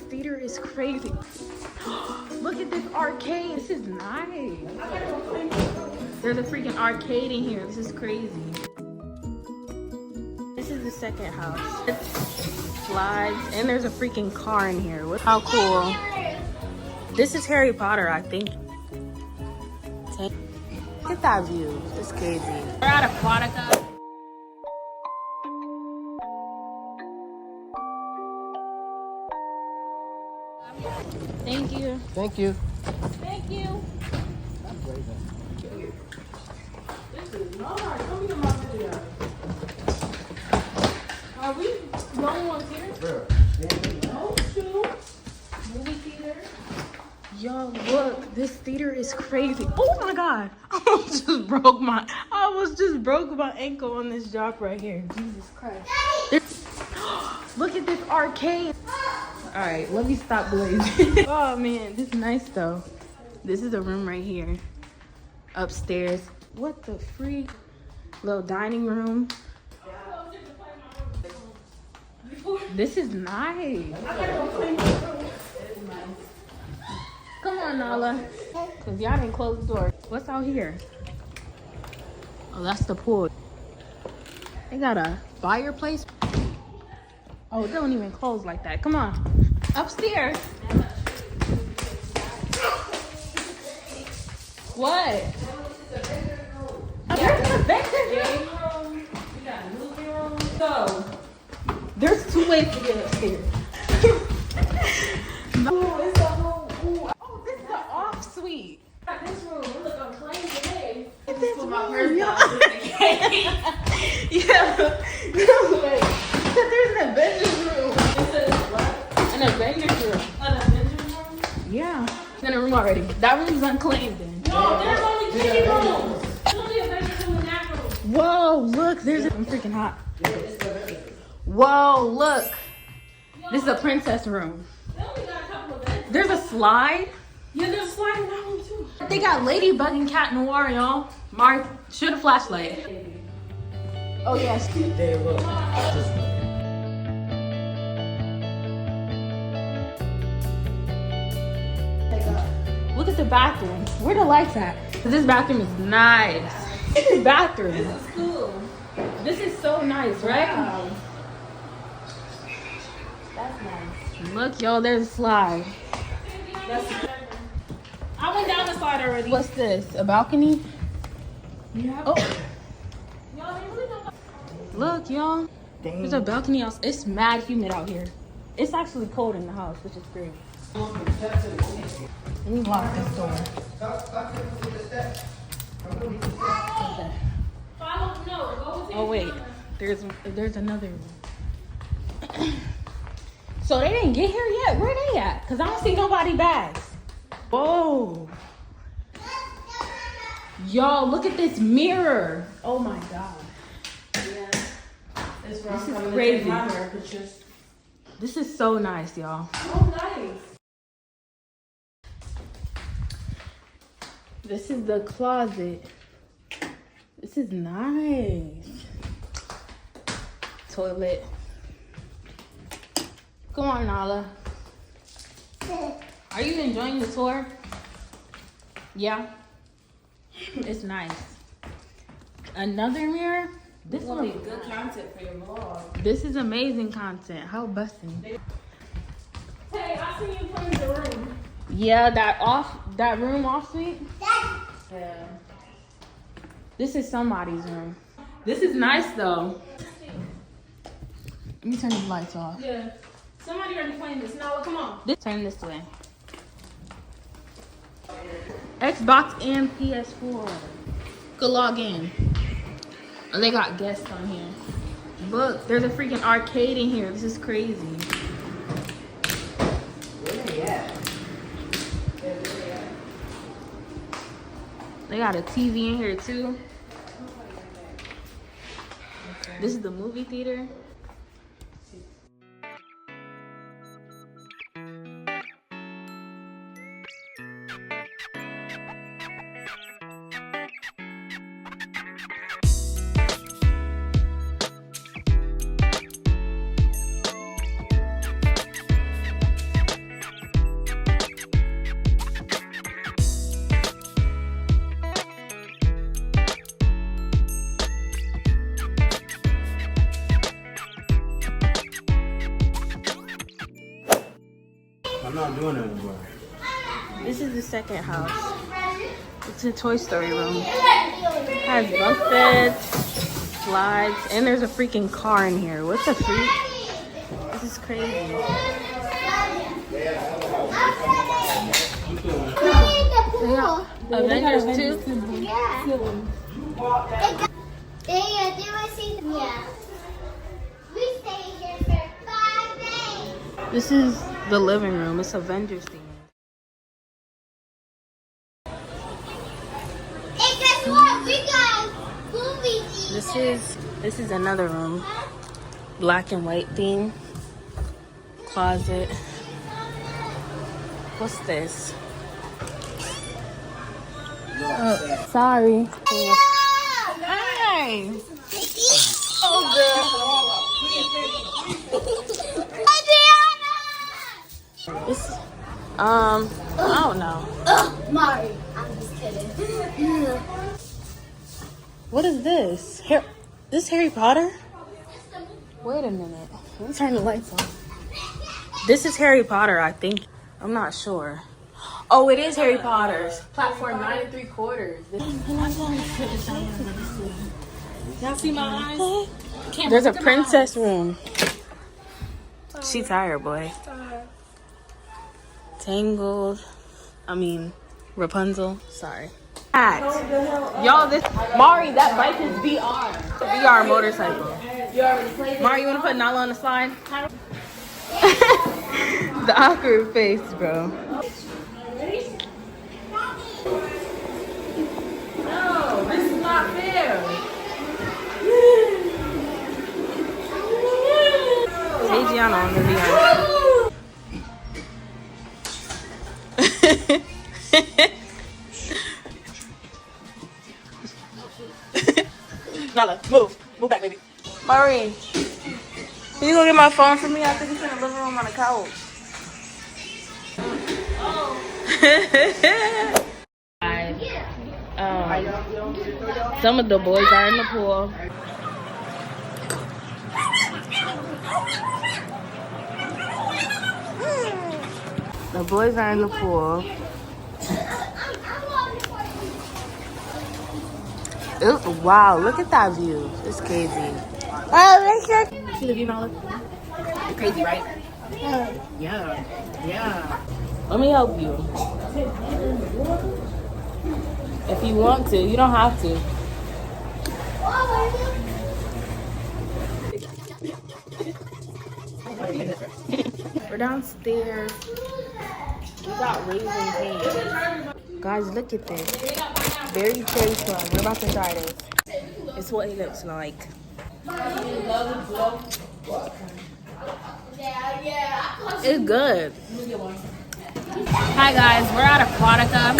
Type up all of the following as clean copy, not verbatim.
theater is crazy. Look at this arcade. This is nice. There's a freaking arcade in here. This is crazy. This is the second house. It's slides, and there's a freaking car in here. How cool. This is Harry Potter, I think. Look at that view. It's crazy. We're at Aquatica. Thank you. Thank you. Thank you. This is not hard. Show me the video. Are we going on theater? No, shoot. Movie theater. Y'all, look. This theater is crazy. Oh my God. I almost just broke my ankle on this job right here. Jesus Christ. Look at this arcade. All right, let me stop blazing. Oh man, this is nice though. This is a room right here. Upstairs. What the freak? Little dining room. This is nice. Come on, Nala. Cause y'all didn't close the door. What's out here? Oh, that's the pool. They got a fireplace. Oh, it don't even close like that. Come on. Upstairs. What? There's a bedroom. We got a movie room. So, there's two ways to get upstairs. Oh, this is the off suite. This room. Look, I'm playing today. This room. Yeah. No way. There's an Avengers room. An Avengers room. An Avengers room? Yeah. It's in a room already. That room's unclaimed then. No, there's only 3 rooms. There's only a Avengers room in that room. Whoa, look. I'm freaking hot. Whoa, look. This is a princess room. They only got a couple of beds. There's a slide. Yeah, there's a slide in that room too. They got Ladybug and Cat Noir, y'all. Mark, shoot a flashlight. Oh, yes. Look at the bathroom. Where the lights at? Cause this bathroom is nice. This bathroom. This is cool. This is so nice, right? Wow. That's nice. Look, y'all, there's a slide. I went down the slide already. What's this? A balcony? Yeah. Oh, Y'all, they really don't. look, y'all. There's a balcony house. It's mad humid out here. It's actually cold in the house, which is great. Let me lock this door. Follow, no, go with Oh wait, there's another room. So they didn't get here yet? Where they at? Cause I don't see nobody bags. Whoa. Y'all, look at this mirror. Oh my God. Yeah. This is crazy. Pictures. This is so nice, y'all. Oh, nice. This is the closet. This is nice. Toilet. Come on, Nala. Are you enjoying the tour? Yeah. It's nice. Another mirror. This This will one. be good content for your vlog. This is amazing content. How busting. Hey, I seen you clean the room. Yeah, that room off suite. Yeah. This is somebody's room. This is nice though. Let me turn these lights off. Yeah. Somebody already claimed this. Now, come on. Turn this way. Xbox and PS4. Could log in. Oh, they got guests on here. Look, there's a freaking arcade in here. This is crazy. Where they at? They got a TV in here too. This is the movie theater. I'm not doing it anymore. This is the second house. It's a Toy Story room. It has bunk beds, slides, and there's a freaking car in here. What the freak? This is crazy. Avengers 2? Yeah. We stayed here for 5 days. This is the living room. It's Avengers theme. And guess what? We got movies. This is another room. Black and white theme. Closet. What's this? Oh, sorry. Hi. Oh, girl. This, I don't know. Mari. I'm just kidding. What is this? This Harry Potter? Wait a minute. Let me turn the lights on. This is Harry Potter, I think. I'm not sure. Oh, it is Harry Potter's. Platform 9 3/4. Y'all see my eyes? There's a princess room. She tired, boy. Tangled. Rapunzel. Sorry. Y'all, this Mari, that bike is VR. VR motorcycle. Mari, you wanna put Nala on the slide? The awkward face, bro. No, this is not fair. Hey, Gianna on the VR. Nala, move back, baby. Mari, can you go get my phone for me? I think it's in the living room on the couch. Some of the boys are in the pool. The boys are in the pool. Ooh, wow, look at that view. It's crazy. See the view, Nala? Crazy, right? Yeah. Let me help you. If you want to, you don't have to. We're downstairs. We got Raising Cane's. Guys, look at this. Berry cherry plum. We're about to try this. It's what it looks like. It's good. Hi guys, we're at Aquatica.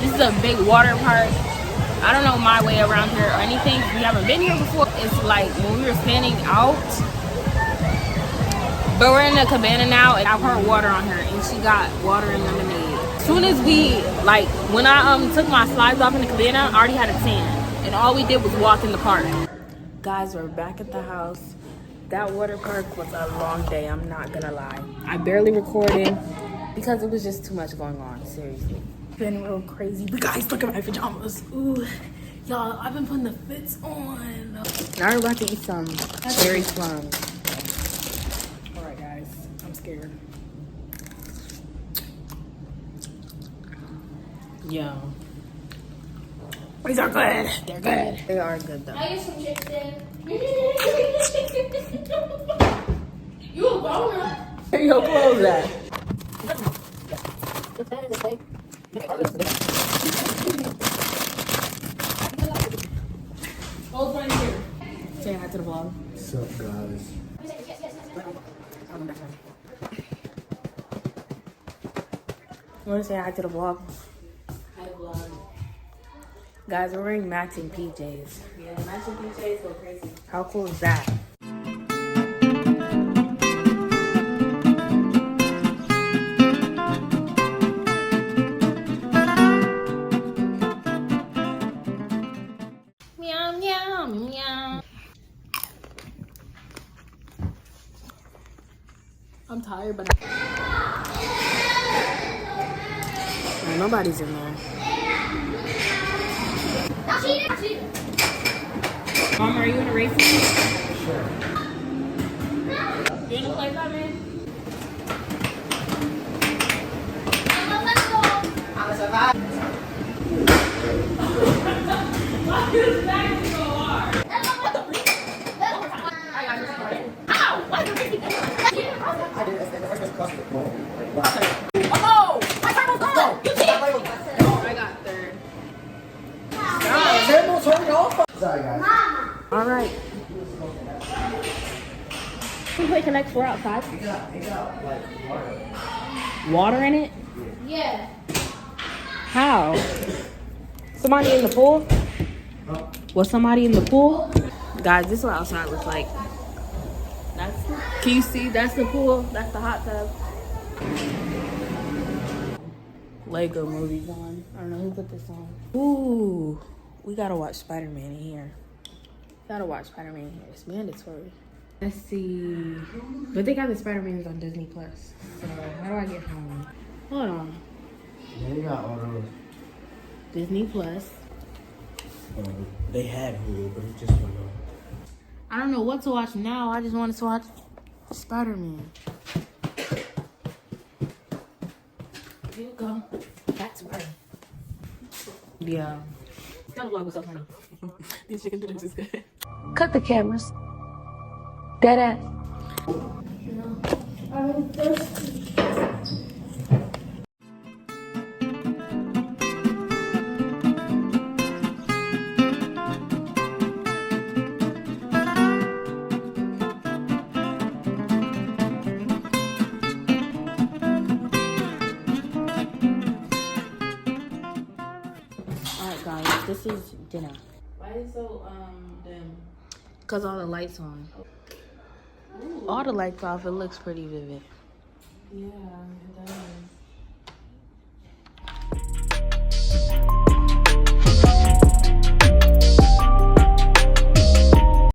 This is a big water park. I don't know my way around here or anything. We haven't been here before. It's like when we were standing out. But we're in the cabana now and I've heard water on her and she got water and lemonade. As soon as when I took my slides off in the cabana, I already had a tan. And all we did was walk in the park. Guys, we're back at the house. That water park was a long day, I'm not gonna lie. I barely recorded because it was just too much going on, seriously. Been real crazy. But guys, look at my pajamas. Ooh, y'all, I've been putting the fits on. Now we're about to eat some cherry plums. All right, guys, I'm scared. Yo. These are good. They're good. They are good, though. I use some chips in. You a boner? Where your clothes at? Hold right here. Say hi to the vlog. What's up, guys? You want to say hi to the vlog? Hi, vlog. Guys, we're wearing matching PJs. Yeah, matching PJs go crazy. How cool is that? Meow, meow, meow. I'm tired, but Nobody's in there. Mom, are you in a race? Sure. You in a play that, man? I got third. Sorry, guys. All right. Can we play Connect 4 outside? It got like water. Water in it? Yeah. How? Somebody in the pool? Huh? Was somebody in the pool? Guys, this is what outside looks like. That's can you see? That's the pool. That's the hot tub. Lego movies on. I don't know who put this on. Ooh, we gotta watch Spider-Man in here. Gotta watch Spider-Man in here. It's mandatory. Let's see. But they got the Spider-Mans on Disney Plus. So how do I get home? Hold on. Yeah, they got all those. Disney Plus. They had Hulu, but it just went on. I don't know what to watch now. I just wanted to watch Spider-Man. Here you go. That's right. Yeah. That vlog was so funny. These chicken dinners is good. Cut the cameras. Dead ass. I'm thirsty. Alright guys, this is dinner. Why is it so dim? Cause all the lights on. All the lights off, it looks pretty vivid. Yeah, it does.